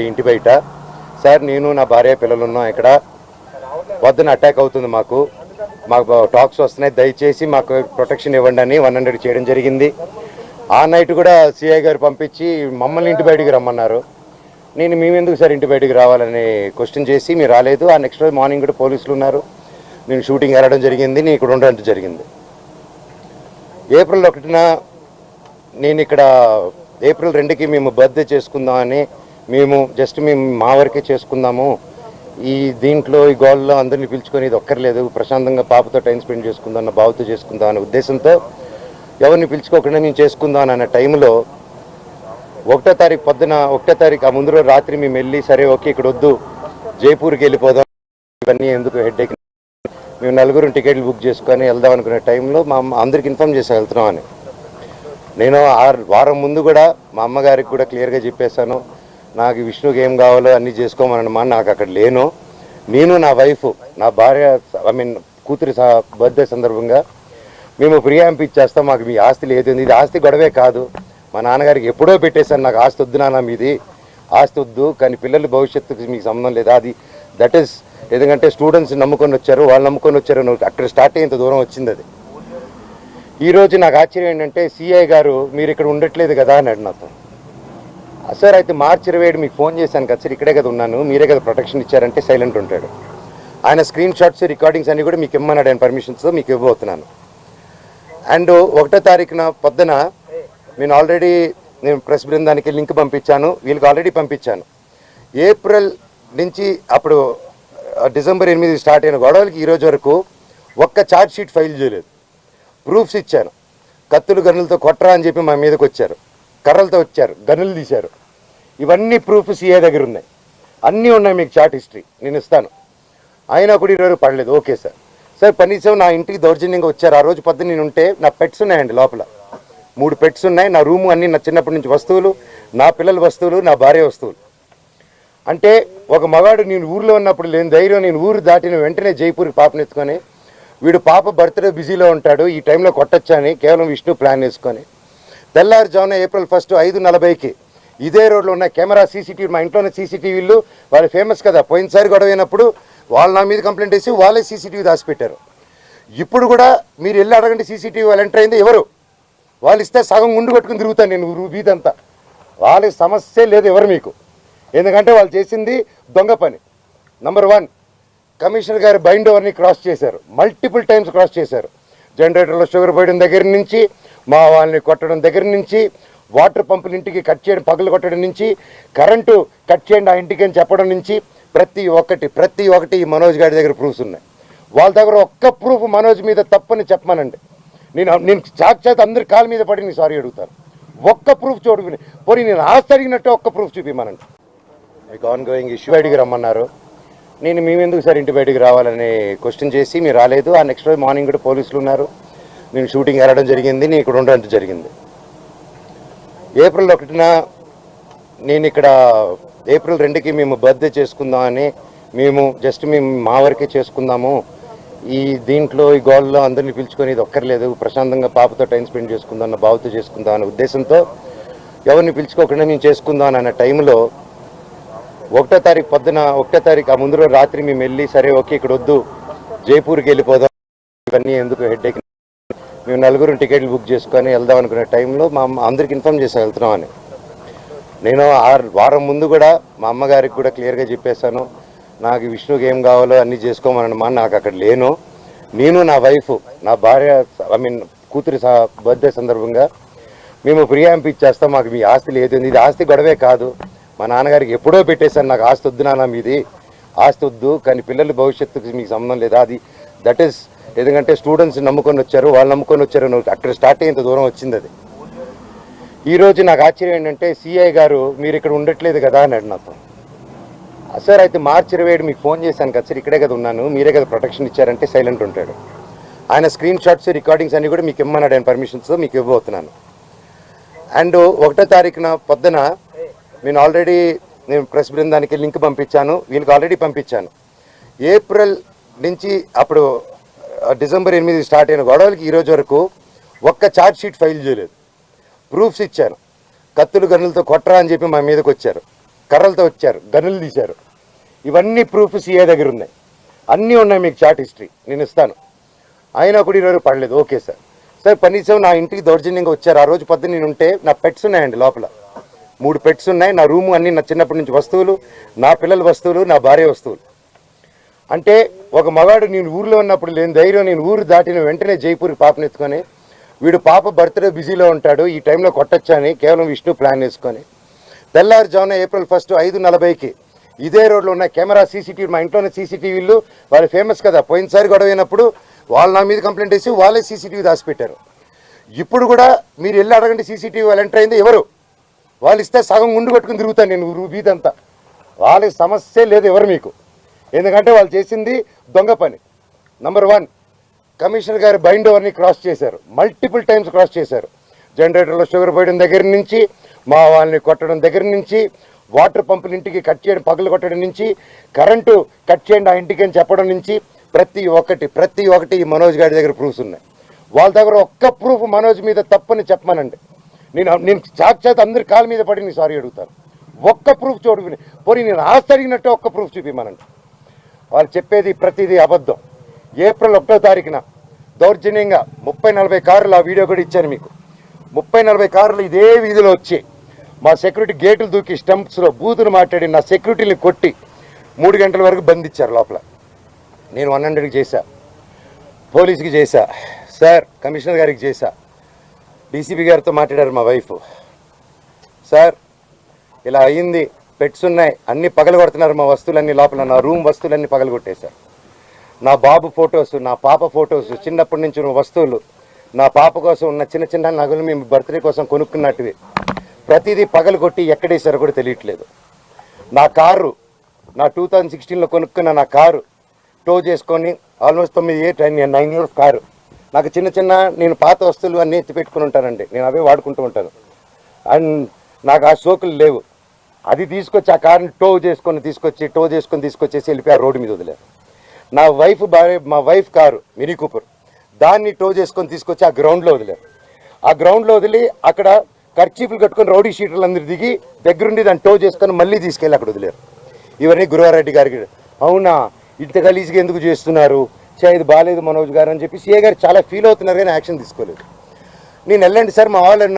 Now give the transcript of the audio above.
ఇంటి బయట సార్ నేను నా భార్య పిల్లలు ఉన్నాం. ఇక్కడ పొద్దున అటాక్ అవుతుంది. మాకు టాక్స్ వస్తున్నాయి, దయచేసి మాకు ప్రొటెక్షన్ ఇవ్వండి అని 100 చేయడం జరిగింది. ఆ నైట్ కూడా సిఐ గారు పంపించి మమ్మల్ని ఇంటి బయటికి రమ్మన్నారు. మేమెందుకు సార్ ఇంటి బయటికి రావాలని క్వశ్చన్ చేసి మీరు రాలేదు. ఆ నెక్స్ట్ రోజు మార్నింగ్ కూడా పోలీసులు ఉన్నారు. నేను షూటింగ్ వెళ్ళడం జరిగింది, నేను ఇక్కడ ఉండడం జరిగింది. ఏప్రిల్ 1న నేను ఇక్కడ ఏప్రిల్ 2కి మేము బర్త్డే చేసుకుందామని మేము మా వరకే చేసుకుందాము, ఈ దీంట్లో ఈ గోల్లో అందరినీ పిలుచుకొని ఇది ఒక్కర్లేదు, ప్రశాంతంగా పాపతో టైం స్పెండ్ చేసుకుందాం అన్న బావతో చేసుకుందాం అనే ఉద్దేశంతో ఎవరిని పిలుచుకోకుండా నేను చేసుకుందాం అన్న టైంలో 1వ తారీఖు పొద్దున 1వ తారీఖు ఆ ముందు రోజు రాత్రి మేము వెళ్ళి సరే ఓకే ఇక్కడ వద్దు జైపూర్కి వెళ్ళిపోదాం, ఇవన్నీ ఎందుకు హెడ్ఏక్, మేము 4 టికెట్లు బుక్ చేసుకొని వెళ్దాం అనుకునే టైంలో మా అందరికి ఇన్ఫామ్ చేసి వెళ్తున్నామని. నేను వారం ముందు కూడా మా అమ్మగారికి కూడా క్లియర్గా చెప్పేశాను, నాకు విష్ణుకి ఏం కావాలో అన్నీ చేసుకోమన్నమా, నాకు అక్కడ లేను. నేను నా వైఫ్ నా భార్య కూతురి బర్త్డే సందర్భంగా మేము ప్రియాంప్ ఇచ్చేస్తాం, మాకు మీ ఆస్తి లేదు, ఇది ఆస్తి గొడవే కాదు, మా నాన్నగారికి ఎప్పుడో పెట్టేశాను, నాకు ఆస్తి వద్దు నాన్న, మీది ఆస్తి వద్దు, కానీ పిల్లల భవిష్యత్తుకి మీకు సంబంధం లేదు, అది దట్ ఈస్ ఎందుకంటే స్టూడెంట్స్ నమ్ముకొని వచ్చారు, వాళ్ళు నమ్ముకొని వచ్చారు, అక్కడ స్టార్ట్ అయ్యేంత దూరం వచ్చింది. అది ఈరోజు నాకు ఆశ్చర్యం ఏంటంటే సిఐ గారు మీరు ఇక్కడ ఉండట్లేదు కదా అన్నాడు నాతో. సార్ అయితే మార్చి 27 మీకు ఫోన్ చేశాను కదా సార్, ఇక్కడే కదా ఉన్నాను, మీరే కదా ప్రొటెక్షన్ ఇచ్చారంటే సైలెంట్ ఉంటాడు. ఆయన స్క్రీన్ షాట్స్ రికార్డింగ్స్ అన్నీ కూడా మీకు ఇమ్మన్నాడు, ఆయన పర్మిషన్స్తో మీకు ఇవ్వబోతున్నాను. అండ్ 1వ తారీఖున పొద్దున నేను ప్రెస్ బృందానికి లింక్ పంపించాను, వీళ్ళకి ఆల్రెడీ పంపించాను. ఏప్రిల్ నుంచి అప్పుడు డిసెంబర్ 8 స్టార్ట్ అయిన గొడవలకి ఈరోజు వరకు ఒక్క ఛార్జ్ షీట్ ఫైల్ చేయలేదు. ప్రూఫ్స్ ఇచ్చాను, కత్తులు గన్నులతో కొట్టరా అని చెప్పి మా మీదకి వచ్చారు, కర్రలతో వచ్చారు, గన్నులు తీశారు, ఇవన్నీ ప్రూఫ్ సిఏ దగ్గర ఉన్నాయి, అన్నీ ఉన్నాయి, మీకు చార్ట్ హిస్టరీ నేను ఇస్తాను. అయినా కూడా ఈరోజు పడలేదు. ఓకే సార్, సార్ కనీసం నా ఇంటికి దౌర్జన్యంగా వచ్చారు. ఆ రోజు పొద్దున్న నేను ఉంటే నా పెట్స్ ఉన్నాయండి, లోపల 3 పెట్స్ ఉన్నాయి, నా రూము అన్నీ నా చిన్నప్పటి నుంచి వస్తువులు, నా పిల్లల వస్తువులు, నా భార్య వస్తువులు. అంటే ఒక మగాడు నేను ఊర్లో ఉన్నప్పుడు లేని ధైర్యం, నేను ఊరు దాటిన వెంటనే జైపూర్కి పాపనెత్తుకొని వీడు పాప బర్త్డే బిజీలో ఉంటాడు, ఈ టైంలో కొట్టొచ్చని కేవలం విష్ణు ప్లాన్ వేసుకొని తెల్లారుజామున ఏప్రిల్ 1 5:40కి ఇదే రోడ్లో ఉన్న కెమెరా సీసీటీవీ, మా ఇంట్లోనే సీసీటీవీలు వాళ్ళు ఫేమస్ కదా, పోయినసారి గొడవ అయినప్పుడు వాళ్ళు నా మీద కంప్లైంట్ వేసి వాళ్ళే సీసీటీవీ దాచిపెట్టారు. ఇప్పుడు కూడా మీరు వెళ్ళి అడగండి సీసీటీవీ వాళ్ళు ఎంటర్ అయింది ఎవరు, వాళ్ళు ఇస్తే సగం గుండు కొట్టుకుని తిరుగుతాను నేను వీధంతా, వాళ్ళకి సమస్య లేదు ఎవరు మీకు, ఎందుకంటే వాళ్ళు చేసింది దొంగ పని. నంబర్ 1, కమిషనర్ గారు బైండ్ ఓవర్ని క్రాస్ చేశారు, మల్టిపుల్ టైమ్స్ క్రాస్ చేశారు. జనరేటర్లో షుగర్ పోయడం దగ్గర నుంచి, మా వాళ్ళని కొట్టడం దగ్గర నుంచి, వాటర్ పంపులు ఇంటికి కట్ చేయడం, పగలు కొట్టడం నుంచి, కరెంటు కట్ చేయండి ఆ ఇంటికి అని చెప్పడం నుంచి ప్రతి ఒక్కటి ఈ మనోజ్ గారి దగ్గర ప్రూఫ్స్ ఉన్నాయి. వాళ్ళ దగ్గర ఒక్క ప్రూఫ్ మనోజ్ మీద తప్పని చెప్పమానండి, నేను సాక్షాత్ అందరి కాళ్ళ మీద పడి నేను సారీ అడుగుతాను. ఒక్క ప్రూఫ్ చూడుకుని పోనీ నేను ఆస్తి అడిగినట్టు ఒక్క ప్రూఫ్ చూపిమానండి. మీకు ఆన్గోయింగ్ ఇష్యూ బయటికి రమ్మన్నారు. మేమెందుకు సార్ ఇంటి బయటికి రావాలని క్వశ్చన్ చేసి మీరు రాలేదు. ఆ నెక్స్ట్ రోజు మార్నింగ్ కూడా పోలీసులు ఉన్నారు. నేను షూటింగ్ వెళ్ళడం జరిగింది, నేను ఇక్కడ ఉండడం జరిగింది. ఏప్రిల్ 1న నేను ఇక్కడ ఏప్రిల్ 2కి మేము బర్త్డే చేసుకుందామని మేము మా వరకే చేసుకుందాము, ఈ దీంట్లో ఈ గోల్లో అందరినీ పిలుచుకొని ఇది ఒక్కర్లేదు, ప్రశాంతంగా పాపతో టైం స్పెండ్ చేసుకుందాం అన్న బావతో చేసుకుందాం అనే ఉద్దేశంతో ఎవరిని పిలుచుకోకుండా నేను చేసుకుందాం అన్న టైంలో 1వ తారీఖు పొద్దున 1వ తారీఖు ఆ ముందు రోజు రాత్రి మేము వెళ్ళి సరే ఓకే ఇక్కడ వద్దు జైపూర్కి వెళ్ళిపోదాం, ఇవన్నీ ఎందుకు హెడ్ఏక్, మేము 4 టికెట్లు బుక్ చేసుకొని వెళ్దాం అనుకునే టైంలో మా అందరికి ఇన్ఫామ్ చేసి వెళ్తున్నామని. నేను వారం ముందు కూడా మా అమ్మగారికి కూడా క్లియర్గా చెప్పేశాను, నాకు విష్ణుకి ఏం కావాలో అన్నీ చేసుకోమన్నమా, నాకు అక్కడ లేను. నేను నా వైఫ్ నా భార్య కూతురి బర్త్డే సందర్భంగా మేము ప్రియాంప్ ఇచ్చేస్తాం, మాకు మీ ఆస్తి లేదు, ఇది ఆస్తి గొడవే కాదు, మా నాన్నగారికి ఎప్పుడో పెట్టేశాను, నాకు ఆస్తి వద్దు నాన్న, మీది ఆస్తి వద్దు, కానీ పిల్లల భవిష్యత్తుకి మీకు సంబంధం లేదు, అది దట్ ఈస్ ఎందుకంటే స్టూడెంట్స్ నమ్ముకొని వచ్చారు, వాళ్ళు నమ్ముకొని వచ్చారు, అక్కడ స్టార్ట్ అయ్యేంత దూరం వచ్చింది. అది ఈరోజు నాకు ఆశ్చర్యం ఏంటంటే సిఐ గారు మీరు ఇక్కడ ఉండట్లేదు కదా అన్నాడు నాతో. సార్ అయితే మార్చి 27 మీకు ఫోన్ చేశాను కదా సార్, ఇక్కడే కదా ఉన్నాను, మీరే కదా ప్రొటెక్షన్ ఇచ్చారంటే సైలెంట్ ఉంటాడు. ఆయన స్క్రీన్ షాట్స్ రికార్డింగ్స్ అన్నీ కూడా మీకు ఇమ్మన్నాడు, ఆయన పర్మిషన్స్తో మీకు ఇవ్వబోతున్నాను. అండ్ 1వ తారీఖున పొద్దున నేను ప్రెస్ బృందానికి లింక్ పంపించాను, వీళ్ళకి ఆల్రెడీ పంపించాను. ఏప్రిల్ నుంచి అప్పుడు డిసెంబర్ 8 స్టార్ట్ అయిన గొడవలకి ఈరోజు వరకు ఒక్క ఛార్జ్ షీట్ ఫైల్ చేయలేదు. ప్రూఫ్స్ ఇచ్చాను, కత్తులు గన్నులతో కొట్టరా అని చెప్పి మా మీదకి వచ్చారు, కర్రలతో వచ్చారు, గనులు తీశారు. ఇవన్నీ ప్రూఫ్ సీఏ దగ్గర ఉన్నాయి, అన్నీ ఉన్నాయి, మీకు చాట్ హిస్టరీ నేను ఇస్తాను. అయినా కూడా ఈరోజు పడలేదు. ఓకే సార్, సార్ కనీసం నా ఇంటికి దౌర్జన్యంగా వచ్చారు. ఆ రోజు పొద్దున్న నేను ఉంటే నా పెట్స్ ఉన్నాయండి లోపల, 3 పెట్స్ ఉన్నాయి. నా రూము అన్నీ నా చిన్నప్పటి నుంచి వస్తువులు, నా పిల్లల వస్తువులు, నా భార్య వస్తువులు. అంటే ఒక మగాడు నేను ఊరిలో ఉన్నప్పుడు లేని ధైర్యం, నేను ఊరు దాటిన వెంటనే జైపూర్ పాపనెత్తుకొని, వీడు పాప బర్త్డే బిజీలో ఉంటాడు, ఈ టైంలో కొట్టచ్చా అని కేవలం విష్ణు ప్లాన్ వేసుకొని తెల్లారుజామున April 1 5:40కి ఇదే రోడ్లో ఉన్న కెమెరా సీసీటీవీ, మా ఇంట్లోనే సీసీటీవీలు, వాళ్ళు ఫేమస్ కదా, పోయినసారి గొడవ అయినప్పుడు వాళ్ళు నా మీద కంప్లైంట్ వేసి వాళ్ళే సీసీటీవీ దాచిపెట్టారు. ఇప్పుడు కూడా మీరు వెళ్ళి అడగండి, సీసీటీవీ వాళ్ళు ఎంటర్ అయింది ఎవరు, వాళ్ళు ఇస్తే సగం గుండు కట్టుకుని తిరుగుతాను నేను వీధంతా. వాళ్ళకి సమస్య లేదు ఎవరు మీకు, ఎందుకంటే వాళ్ళు చేసింది దొంగ పని. నంబర్ 1, కమిషనర్ గారి బైండ్ ఓవర్ని క్రాస్ చేశారు, మల్టిపుల్ టైమ్స్ క్రాస్ చేశారు. జనరేటర్లో షుగర్ పోయడం దగ్గర నుంచి, మా వాళ్ళని కొట్టడం దగ్గర నుంచి, వాటర్ పంపులు ఇంటికి కట్ చేయడం, పగలు కొట్టడం నుంచి, కరెంటు కట్ చేయండి ఆ ఇంటికి అని చెప్పడం నుంచి, ప్రతి ఒక్కటి ఈ మనోజ్ గారి దగ్గర ప్రూఫ్స్ ఉన్నాయి. వాళ్ళ దగ్గర ఒక్క ప్రూఫ్ మనోజ్ మీద తప్పని చెప్పమనండి, నేను సాక్షాత్ అందరి కాళ్ళ మీద పడి నేను సారీ అడుగుతాను. ఒక్క ప్రూఫ్ చూడు, పోనీ నేను ఆస్తి అడిగినట్టు ఒక్క ప్రూఫ్ చూపిమనండి. వాళ్ళు చెప్పేది ప్రతిదీ అబద్ధం. April 1వ తారీఖున దౌర్జన్యంగా 30-40 కార్లు, ఆ వీడియో కూడా ఇచ్చాను మీకు, 30-40 కార్లు ఇదే వీధిలో వచ్చి మా సెక్యూరిటీ గేట్లు దూకి స్టంప్స్లో బూతులు మాట్లాడి నా సెక్యూరిటీని కొట్టి 3 గంటల వరకు బంధించారు లోపల. నేను 100కి చేశా, పోలీసుకి చేశా, సార్ కమిషనర్ గారికి చేశా, డీసీపీ గారితో మాట్లాడారు మా వైఫ్, సార్ ఇలా అయ్యింది, పెట్స్ ఉన్నాయి, అన్నీ పగలగొడుతున్నారు, మా వస్తువులన్నీ లోపల, నా రూమ్ వస్తువులన్నీ పగలగొట్టేశారు. నా బాబు ఫొటోస్, నా పాప ఫొటోస్, చిన్నప్పటి నుంచి ఉన్న వస్తువులు, నా పాప కోసం ఉన్న చిన్న చిన్న నగలు మేము బర్త్డే కోసం కొనుక్కున్నట్టువి ప్రతిదీ పగలగొట్టి ఎక్కడేశారో కూడా తెలియట్లేదు. నా కారు, నా 2016లో కొనుక్కున్న నా కారు టో చేసుకొని ఆల్మోస్ట్ 9 ఇయర్స్ కారు, నాకు చిన్న నేను పాత వస్తువులు అన్నీ ఎత్తి పెట్టుకుని ఉంటానండి, నేను అవే వాడుకుంటూ ఉంటాను. అండ్ నాకు ఆ షోకులు లేవు. అది తీసుకొచ్చి ఆ కారుని టో చేసుకొని తీసుకొచ్చేసి వెళ్ళిపోయి ఆ రోడ్డు మీద వదిలేరు. నా మా వైఫ్ కారు మినీ కూపర్, దాన్ని టో చేసుకొని తీసుకొచ్చి ఆ గ్రౌండ్లో వదిలేరు. ఆ గ్రౌండ్లో వదిలి అక్కడ కర్చీపులు కట్టుకొని రౌడీ షీటర్లు అందరూ దిగి దగ్గరుండి దాన్ని టో చేసుకొని మళ్ళీ తీసుకెళ్ళి అక్కడ వదిలేరు. ఇవన్నీ గురువారెడ్డి గారికి, అవునా ఇంత గలీజ్గా ఎందుకు చేస్తున్నారు, ఇది బాగాలేదు మనోజ్ గారు అని చెప్పి సీఏ గారు చాలా ఫీల్ అవుతున్నారు, కానీ యాక్షన్ తీసుకోలేదు. నేను వెళ్ళండి సార్ మా వాళ్ళు